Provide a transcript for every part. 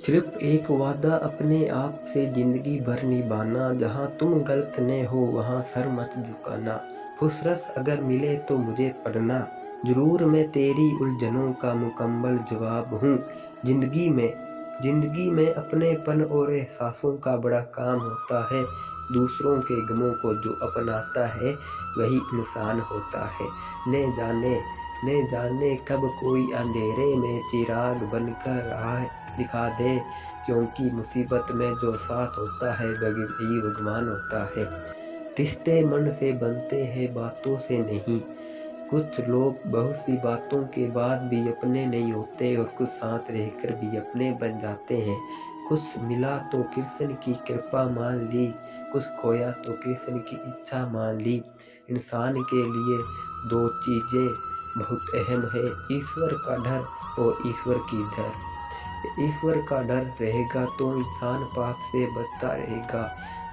सिर्फ एक वादा अपने आप से जिंदगी भर निभाना, जहाँ तुम गलत न हो वहाँ सर मत झुकाना। फुसरस अगर मिले तो मुझे पढ़ना, जरूर मैं तेरी उलझनों का मुकम्मल जवाब हूँ। जिंदगी में अपनेपन और एहसासों का बड़ा काम होता है। दूसरों के गमों को जो अपनाता है वही इंसान होता है। न जाने कब कोई अंधेरे में चिराग बनकर राह दिखा दे, क्योंकि मुसीबत में जो साथ होता है वही भगवान होता है। रिश्ते मन से बनते हैं, बातों से नहीं। कुछ लोग बहुत सी बातों के बाद भी अपने नहीं होते और कुछ साथ रहकर भी अपने बन जाते हैं। कुछ मिला तो कृष्ण की कृपा मान ली, कुछ खोया तो कृष्ण की इच्छा मान ली। इंसान के लिए दो चीजें बहुत अहम है, ईश्वर का डर और ईश्वर की डर। ईश्वर का डर रहेगा तो इंसान पाप से बचता रहेगा।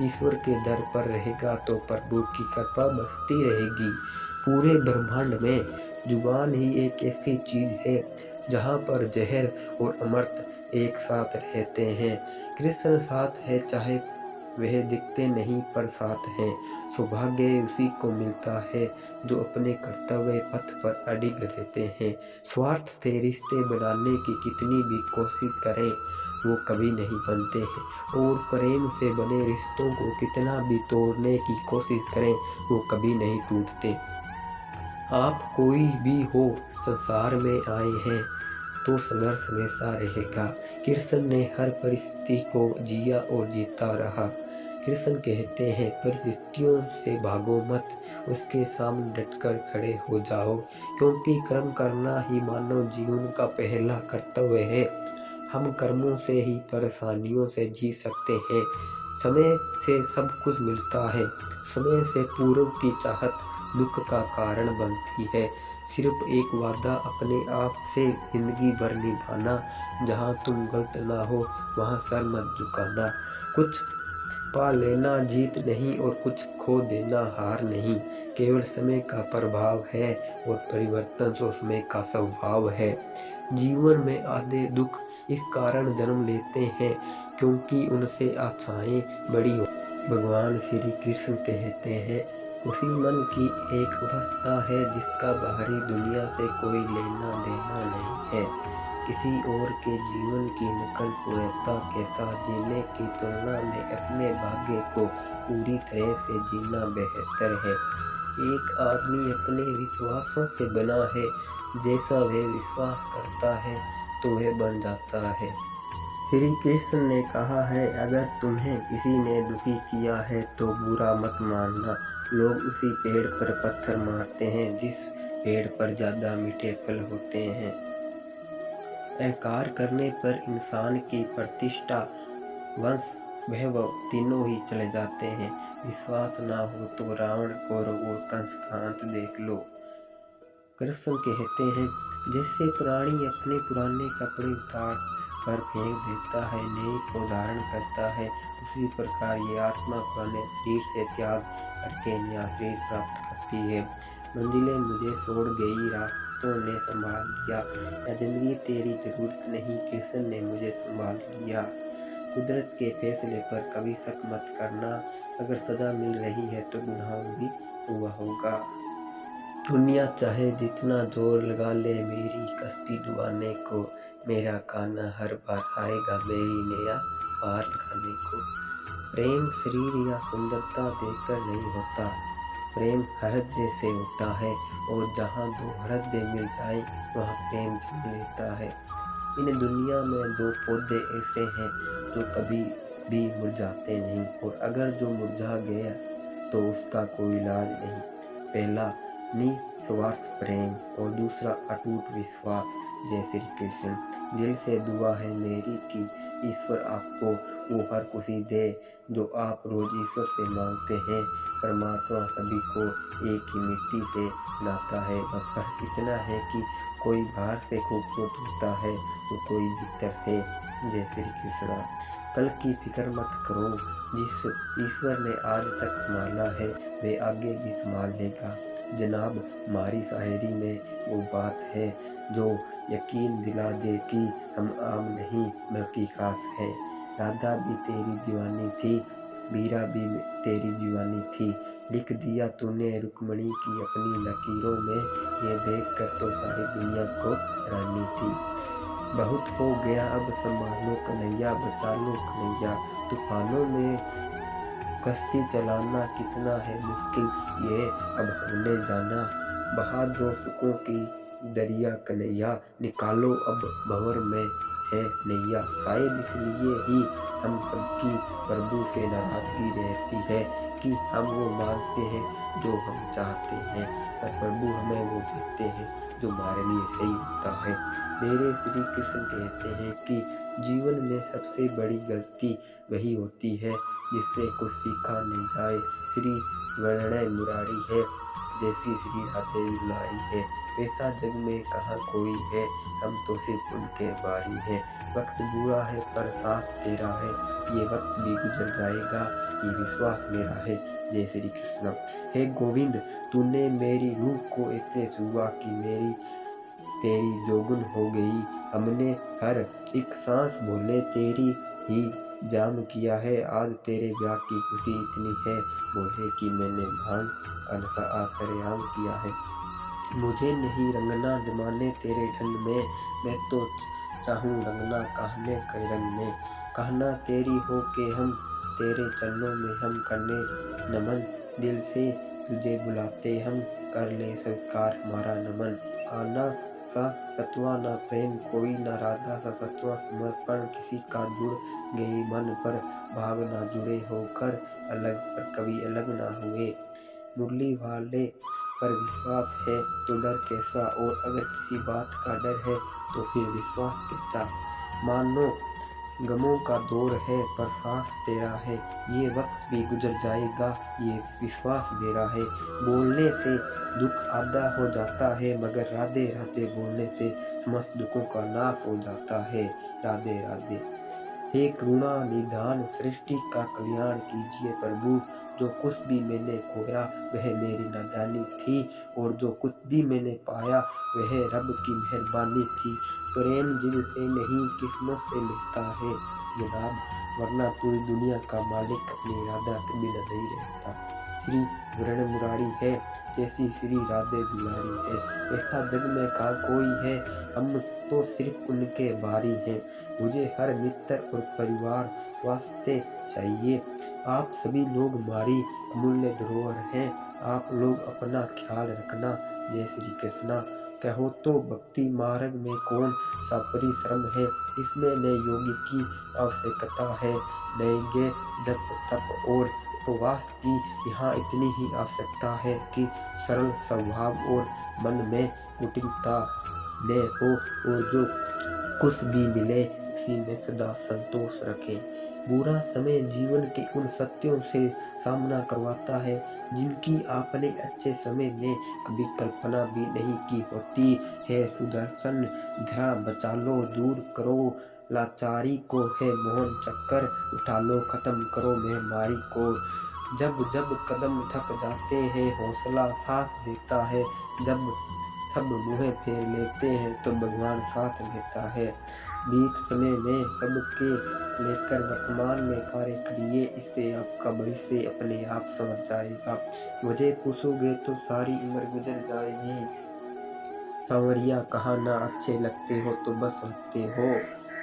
ईश्वर के दर पर रहेगा तो प्रभु की कृपा बरसती रहेगी। पूरे ब्रह्मांड में जुबान ही एक ऐसी चीज है जहाँ पर जहर और अमृत एक साथ रहते हैं। कृष्ण साथ है, चाहे वह दिखते नहीं पर साथ हैं। सौभाग्य उसी को मिलता है जो अपने कर्तव्य पथ पर अडिग रहते हैं। स्वार्थ से रिश्ते बनाने की कितनी भी कोशिश करें वो कभी नहीं बनते हैं, और प्रेम से बने रिश्तों को कितना भी तोड़ने की कोशिश करें वो कभी नहीं टूटते। आप कोई भी हो, संसार में आए हैं तो संघर्ष हमेशा रहेगा। कृष्ण ने हर परिस्थिति को जिया और जीता रहा। कृष्ण कहते हैं, परिस्थितियों से भागो मत, उसके सामने डटकर खड़े हो जाओ, क्योंकि कर्म करना ही मानव जीवन का पहला कर्तव्य है। हम कर्मों से ही परेशानियों से जी सकते हैं। समय से सब कुछ मिलता है, समय से पूर्व की चाहत दुख का कारण बनती है। सिर्फ एक वादा अपने आप से जिंदगी भर निभाना, जहाँ तुम गलत ना हो वहाँ सर मत झुकाना। कुछ पा लेना जीत नहीं और कुछ खो देना हार नहीं, केवल समय का प्रभाव है और परिवर्तन तो समय का स्वभाव है। जीवन में आधे दुख इस कारण जन्म लेते हैं क्योंकि उनसे आशाएं बड़ी हो। भगवान श्री कृष्ण कहते हैं, उसी मन की एक अवस्था है जिसका बाहरी दुनिया से कोई लेना देना नहीं है। किसी और के जीवन की नकल पूर्णता के साथ जीने की तुलना में अपने भाग्य को पूरी तरह से जीना बेहतर है। एक आदमी अपने विश्वासों से बना है, जैसा वह विश्वास करता है तो वह बन जाता है। श्री कृष्ण ने कहा है, अगर तुम्हें किसी ने दुखी किया है तो बुरा मत मानना। लोग उसी पेड़ पर पत्थर मारते हैं जिस पेड़ पर ज्यादा मीठे फल होते हैं। अहंकार करने पर इंसान की प्रतिष्ठा, वंश, वैभव तीनों ही चले जाते हैं। विश्वास ना हो तो रावण, कौरव और कंस का अंत देख लो। कृष्ण कहते हैं, जैसे प्राणी अपने पुराने कपड़े उतार कर फेंक देता है, नए को धारण करता है, उसी प्रकार ये आत्मा पुराने शरीर से त्याग करके नया शरीर प्राप्त करती है। मंजिलें मुझे छोड़ गई, रास्तों ने संभाल लिया, या जिंदगी तेरी जरूरत नहीं, कृष्ण ने मुझे संभाल लिया। कुदरत के फैसले पर कभी शक मत करना, अगर सजा मिल रही है तो गुनाह भी हुआ होगा। दुनिया चाहे जितना जोर लगा ले मेरी कश्ती डुबाने को, मेरा कान्हा हर बार आएगा मेरी नैया पार लगाने को। प्रेम शरीर या सुंदरता देखकर नहीं होता, प्रेम हृदय से होता है, और जहाँ दो हृदय मिल जाए वहाँ प्रेम जन्म लेता है। इन दुनिया में दो पौधे ऐसे हैं जो कभी भी मुरझाते नहीं, और अगर जो मुरझा गया तो उसका कोई इलाज नहीं। पहला निस्वार्थ प्रेम और दूसरा अटूट विश्वास। जय श्री कृष्ण। दिल से दुआ है मेरी कि ईश्वर आपको वो हर खुशी दे जो आप रोज ईश्वर से मांगते हैं। परमात्मा सभी को एक ही मिट्टी से बनाता है, बस फर्क इतना है कि कोई बाहर से खूबसूरत होता है तो कोई भीतर से। जय श्री कृष्ण। कल की फिक्र मत करो, जिस ईश्वर ने आज तक संभाला है वे आगे भी संभाल लेगा। जनाब हमारी शायरी में वो बात है जो यकीन दिला दे कि हम आम नहीं बल्कि खास हैं। राधा भी तेरी दीवानी थी, मीरा भी तेरी दीवानी थी, लिख दिया तूने रुक्मणी की अपनी लकीरों में, ये देख कर तो सारी दुनिया को रानी थी। बहुत हो गया अब संभालो कन्हैया, बचा लो कन्हैया, तूफानों में कश्ती चलाना कितना है मुश्किल ये अब हमने जाना, बहा दो सुखों की दरिया कन्हैया, निकालो अब भंवर में है नैया। शायद इसलिए ही हम सबकी प्रभु से नाराजगी रहती है कि हम वो मांगते हैं जो हम चाहते हैं, पर प्रभु हमें वो देते हैं जो हमारे लिए सही होता है। मेरे श्री कृष्ण कहते हैं कि जीवन में सबसे बड़ी गलती वही होती है जिससे कुछ सीखा नहीं जाए। श्री वर्णय मुरारी है, जैसी श्री राधे दुलारी है, वैसा जग में कहाँ कोई है, हम तो सिर्फ उनके बारी है। वक्त बुरा है पर साथ तेरा है, ये वक्त भी गुजर जाएगा, ये विश्वास मेरा है। जय श्री कृष्ण। हे गोविंद, तूने मेरी रूह को ऐसे छुआ कि मेरी तेरी जोगुन हो गई। हमने हर एक सांस भोले तेरी ही जाम किया है, आज तेरे ब्याह की खुशी इतनी है, बोले कि मैंने भांग का नशा आज सरेआम किया है। मुझे नहीं रंगना जमाने तेरे ढंग में, मैं तो चाहूँ रंगना कहने के रंग में, कहना तेरी हो के हम तेरे चरणों में हम करने नमन, दिल से तुझे बुलाते हम कर ले स्वीकार हमारा नमन। आना सा सत्वा ना प्रेम कोई ना, राधा सा सत्वा समर्पण किसी का जुड़ गए मन पर, भाव ना जुड़े होकर अलग पर कभी अलग ना हुए। मुरली वाले पर विश्वास है तो डर कैसा, और अगर किसी बात का डर है तो फिर विश्वास कैसा। मानो गमों का दौर है पर साथ तेरा है, ये वक्त भी गुजर जाएगा, ये विश्वास मेरा है। बोलने से दुख आधा हो जाता है, मगर राधे राधे बोलने से समस्त दुखों का नाश हो जाता है। राधे राधे। हे करुणा निधान सृष्टि का कल्याण कीजिए प्रभु, जो कुछ भी मैंने खोया वह मेरी नादानी थी, और जो कुछ भी मैंने पाया वह रब की मेहरबानी थी। प्रेम जिद से नहीं किस्मत से मिलता है जनाब, वरना पूरी दुनिया का मालिक अपनी राधा के बिना नहीं रहता। श्री वर्ण मुरारी है, जैसी श्री राधे दुलारी है, ऐसा जग में कहाँ कोई है, हम तो सिर्फ उनके बारी हैं। मुझे हर मित्र और परिवार वास्ते चाहिए, आप सभी लोग हमारी अमूल्य धरोहर हैं, आप लोग अपना ख्याल रखना। जय श्री कृष्णा। कहो तो भक्ति मार्ग में कौन सा परिश्रम है, इसमें नए योगी की आवश्यकता है, नए जप तप और उपवास की यहाँ इतनी ही आवश्यकता है कि सरल स्वभाव और मन में कुटिलता न हो, और जो कुछ भी मिले उसी में सदा संतोष रखे। बुरा समय जीवन के उन सत्यों से सामना करवाता है जिनकी आपने अच्छे समय में कभी कल्पना भी नहीं की होती है। सुदर्शन धरा बचा लो, दूर करो लाचारी को, है मोहन चक्कर उठा लो, खत्म करो महामारी को। जब जब कदम थक जाते हैं हौसला सांस देता है, जब सब मुँह फेर लेते हैं तो भगवान साथ लेता है। बीत समय में सबके लेकर वर्तमान में कार्य करिए, इससे आपका भविष्य अपने आप समझ जाएगा। मुझे पूछोगे तो सारी उम्र गुजर जाएगी, सांवरिया कहाँ ना अच्छे लगते हो तो बस लगते हो,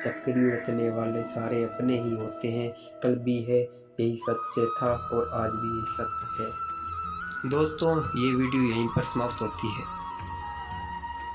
चक्री उड़ने वाले सारे अपने ही होते हैं, कल भी है यही सच्चे था और आज भी यही सत्य है। दोस्तों, ये वीडियो यहीं पर समाप्त होती है।